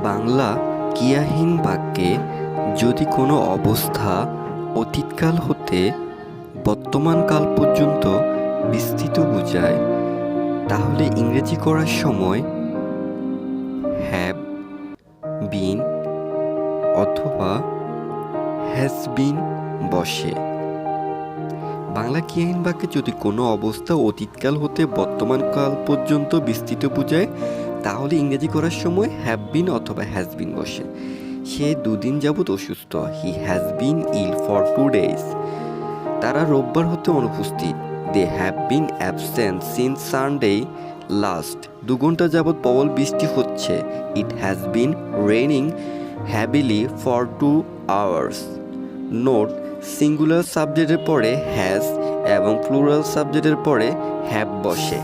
বাংলা ক্রিয়াহীন বাক্যে যদি কোনো অবস্থা অতীতকাল হতে বর্তমানকাল পর্যন্ত বিস্তৃত বোঝায়, তাহলে ইংরেজি করার সময় হ্যাভ বিন অথবা হ্যাজ বিন বসে। বাংলা ক্রিয়াহীন বাক্যে যদি কোনো অবস্থা অতীতকাল হতে বর্তমানকাল পর্যন্ত বিস্তৃত বোঝায়, তাহলে ইংরেজি করার সময় হ্যাভ বিন অথবা হ্যাজ বিন বসে। সে 2 দিন যাবৎ অসুস্থ। He has been ill for 2 days। তারা রোববার হতে অনুপস্থিত। They have been absent since Sunday last. 2 ঘন্টা যাবৎ প্রবল বৃষ্টি হচ্ছে। It has been raining heavily for 2 hours। নোট: সিঙ্গুলার সাবজেক্টের পরে হ্যাজ এবং প্লুরাল সাবজেক্টের পরে হ্যাভ বসে।